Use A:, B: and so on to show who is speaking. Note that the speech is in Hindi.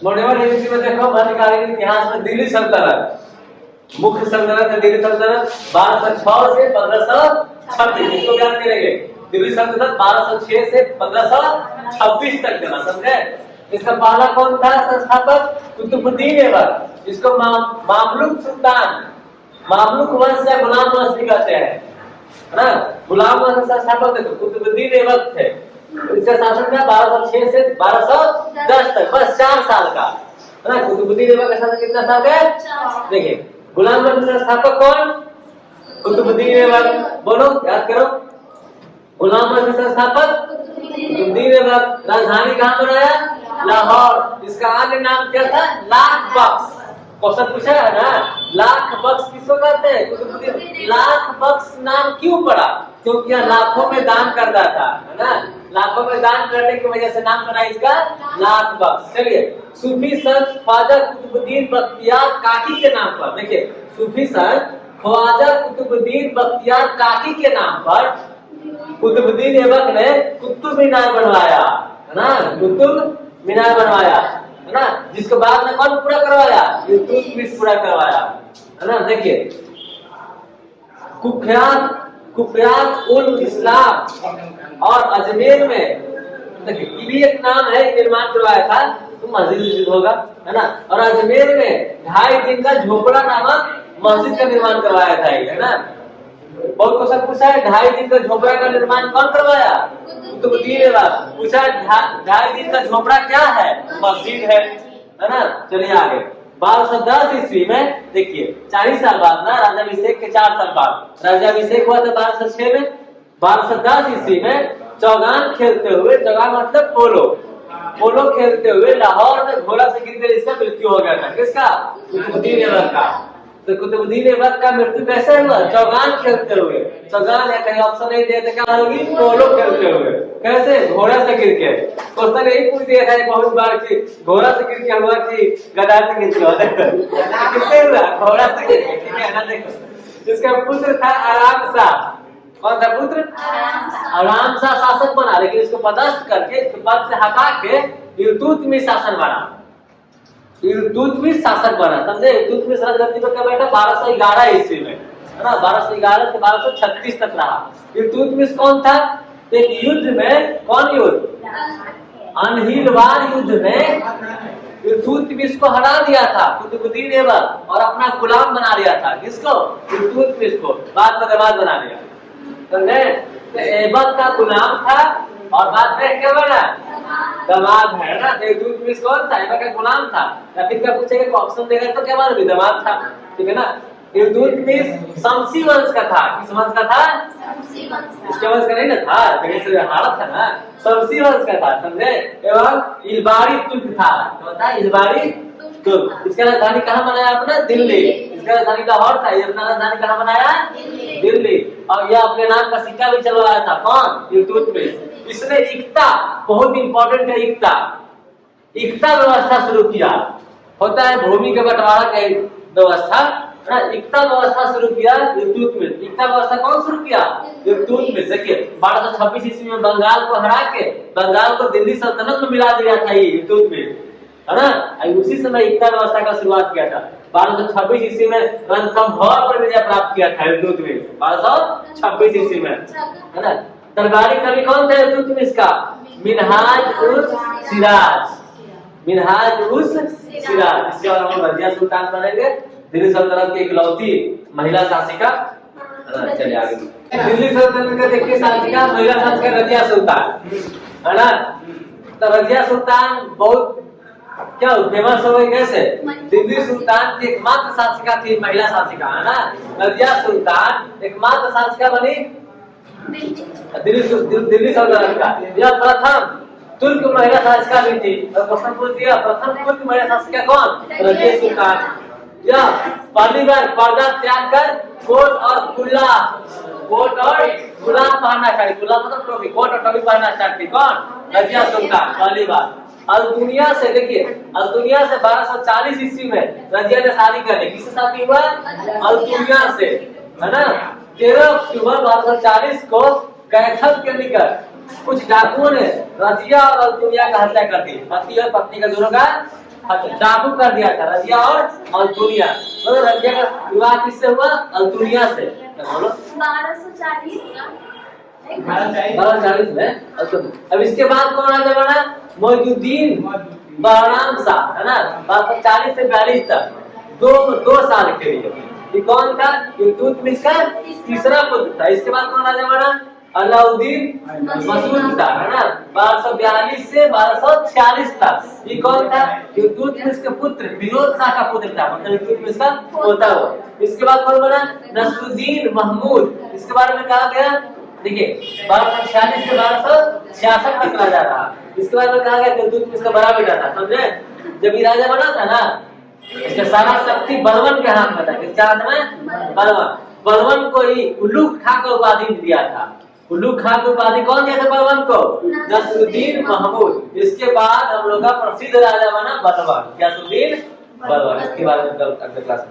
A: मॉडर्न हिस्ट्री में देखो मध्यकालीन इतिहास में दिल्ली सल्तनत, मुख्य सल्तनत है दिल्ली सल्तनत 1206 से 1526, इसको ध्यान करेंगे। दिल्ली सल्तनत 1206 से 1526 तक चला, समझे। इसका पहला कौन था संस्थापक? कुतुबुद्दीन ऐबक, जिसको मामलुक सुल्तान, मामलुक वंश या गुलाम वंश भी कहते हैं, है ना। गुलाम वंश का संस्थापक देखो कुतुबुद्दीन ऐबक थे। इसका शासन था 1206 से 1210 तक, बस 4 साल का, है ना। कुतुबुद्दीन ऐबक का शासन कितना साल का? देखिए गुलाम वंश का संस्थापक कौन? कुतुबुद्दीन ऐबक। बोलो, याद करो। गुलाम वंश का संस्थापक कुतुबुद्दीन ऐबक। राजधानी कहाँ बनाया? लाहौर। इसका अन्य नाम क्या था? लाख बख्श। क्वेश्चन पूछा है ना, लाख बख्श किसको कहते हैं? कुतुबुद्दीन। लाख बख्श नाम क्यों पड़ा? क्योंकि यह लाखों में दान करता था, है ना। लाखों में दान करने की वजह से नाम बना इसका लाख बख्श। चलिए, सूफी संत ख्वाजा कुतुबुद्दीन बख्तियार काकी के नाम पर, देखिए सूफी संत ख्वाजा कुतुबुद्दीन बख्तियार काकी के नाम पर कुतुबुद्दीन ऐबक ने कुतुब मीनार बनवाया, है ना। कुतुब मीनार बनवाया, है ना, जिसको बाद में कौन पूरा करवाया? इल्तुतमिश पूरा करवाया, है ना। देखिए कुख्यात उल इस्लाम और अजमेर में, देखिए ये भी एक नाम है, निर्माण करवाया था, तो मस्जिद होगा, है ना। और अजमेर में 2.5 दिन का झोपड़ा नामक मस्जिद का निर्माण करवाया था, है ना। बहुत क्वेश्चन पूछा है, 2.5 दिन का झोपड़ा का निर्माण कौन करवाया? कुतुबुद्दीन ऐबक। पूछा 2.5 दिन का झोपड़ा क्या है? मस्जिद है ना। चलिए आगे। 1210 ईस्वी में, देखिए 40 साल बाद ना, राजाभिषेक के 4 साल बाद राजाभिषेक हुआ था 1206 में। 1210 ईस्वी में चौगान खेलते हुए, चौगान मतलब पोलो, पोलो खेलते हुए लाहौर में घोड़ा से गिरकर इसका मृत्यु हो गया था। किसका? कुतुबुद्दीन ऐबक का। तो कुतुबुद्दीन ऐबक का मृत्यु कैसे हुआ? चौगान खेलते हुए। चौगान या कहीं ऑप्शन नहीं दिया तो क्या होगी? पोलो खेलते हुए। कैसे? घोड़ा से गिर के। क्वेश्चन यही पूछ दिया था बहुत बार कि घोड़ा से गिर के हुआ कि गधा से गिर के हुआ? किससे हुआ? घोड़ा से गिर के, ठीक है ना। देखो इसका पुत्र था आराम शाह। कौन था पुत्र? आराम शाह शासक बना, लेकिन इसको पदस्थ करके, इसको पद से हटा के इल्तुतमिश शासन बना। इल्तुतमिश शासक बना, समझे। इल्तुतमिश राजगद्दी पर कब बैठा? 1211 ईस्वी में, है ना। 1211 से 1236 तक रहा। इल्तुतमिश कौन था? एक युद्ध में, कौन युद्ध? अनहिलवार युद्ध में इल्तुतमिश को हरा दिया था कुतुबुद्दीन ऐबक, और अपना गुलाम बना लिया था। किसको? इल्तुतमिश को। बाद में दामाद बना लिया, समझे। तो ऐबक का गुलाम था और बाद में क्या बना? दामाद है ना। इल्तुतमिश कौन था? ऐबक का गुलाम था। या फिर क्या पूछेगा, ऑप्शन देगा तो क्या मालूम? दामाद था, ठीक है ना। इल्तुतमिश शमसी वंश का था। किस वंश का था? इसके वंश का नहीं ना था, से हारा था ना, शमसी वंश का था, समझे। एवं इल्बारी तुर्क था, तो बता इल्बारी तुर्क। इसका राजधानी कहाँ बनाया अपना? दिल्ली। इसका राजधानी लाहौर था, ये अपना राजधानी कहाँ बनाया? दिल्ली। और यह अपने नाम का सिक्का भी चलवाया था। कौन? इल्तुतमिश। इसने इक्ता, बहुत इंपॉर्टेंट है इक्ता, इक्ता व्यवस्था शुरू किया। होता है भूमि के बंटवारा का व्यवस्था, इक्ता व्यवस्था शुरू किया इल्तुतमिश। इक्ता व्यवस्था कौन शुरू किया? इल्तुतमिश। देखिए 1226 ईस्वी में बंगाल को हरा के बंगाल को दिल्ली सल्तनत में मिला दिया था ये इल्तुतमिश, है ना। उसी समय इक्ता व्यवस्था का शुरुआत किया था। 1226 ईस्वी में रणथंभौर पर विजय प्राप्त किया था इल्तुतमिश, 1226 ईस्वी में, है ना। दरबारी कवि कौन थे इल्तुतमिश का? मिनहाज उस सिराज, मिनहाज उस सिराज। इसके बाद हम रजिया सुल्तान बनेंगे, दिल्ली सल्तनत की इकलौती महिला शासिका। चलिए आगे। दिल्ली सल्तनत का देखिए शासिका, महिला शासिका रजिया सुल्तान, है ना। तो रजिया सुल्तान बहुत क्या फेमस हो गई? कैसे? दिल्ली सुल्तान की एकमात्र शासिका थी, महिला शासिका, है ना। रजिया सुल्तान एकमात्र शासिका बनी दिल्ली सल्तनत का। यह प्रथम तुर्क महिला शासिका भी थी। और क्वेश्चन पूछ दिया, प्रथम तुर्क महिला शासिका कौन? रजिया सुल्तान। यह पहली बार पर्दा त्याग कर कोट और कुल्ला, कोट और गुलाम पहनना स्टार्ट, गुलाम मतलब टोपी, कोट और टोपी पहनना स्टार्ट की। कौन? रजिया सुल्तान, पहली बार। अल-दुनिया से, देखिए अल-दुनिया से 1240 ईस्वी में रजिया ने शादी कर ली। किससे शादी हुआ? अल-दुनिया से, है ना। 13 अक्टूबर 1240 को कैथल के निकट कुछ डाकुओं ने रजिया और अल-दुनिया का हत्या कर दी। पति और पत्नी का दोनों का डाकू कर दिया था रजिया और अल्तुनिया। मतलब रजिया का विवाह किससे हुआ? अल्तुनिया से। क्या बोलो? 1240 में। अब इसके बाद कौन राजा बना? मोइनुद्दीन बहराम शाह, है ना। 1240 से 42 तक दो साल के लिए। ये कौन था? इल्तुतमिश का तीसरा पुत्र था। इसके बाद कौन राजा बना? अलाउद्दीन मसूद था, है ना। 1242 से 1246 तक। ये कौन था? इल्तुतमिश के पुत्र फिरोज शाह का पुत्र था, मतलब इल्तुतमिश का पोता हुआ। इसके बाद कौन बना? नसरुद्दीन महमूद। इसके बारे में कहा गया, देखिए 1246 से 1266 तक राजा रहा। इसके बाद में कहा गया कि इल्तुतमिश का बड़ा बेटा था, समझे। जब ये राजा बना था ना, इसका सारा शक्ति बलवन के हाथ में था। किसके हाथ में? बलवन। बलवन को ही उल्लूक खां का उपाधि दिया था। उल्लूक खां की उपाधि कौन दिया था बलवन को? नसरुद्दीन महमूद। इसके बाद हम लोग का प्रसिद्ध राजा बना बलवन, क्या? नसरुद्दीन बलवन। इसके बारे में कल अगले क्लास में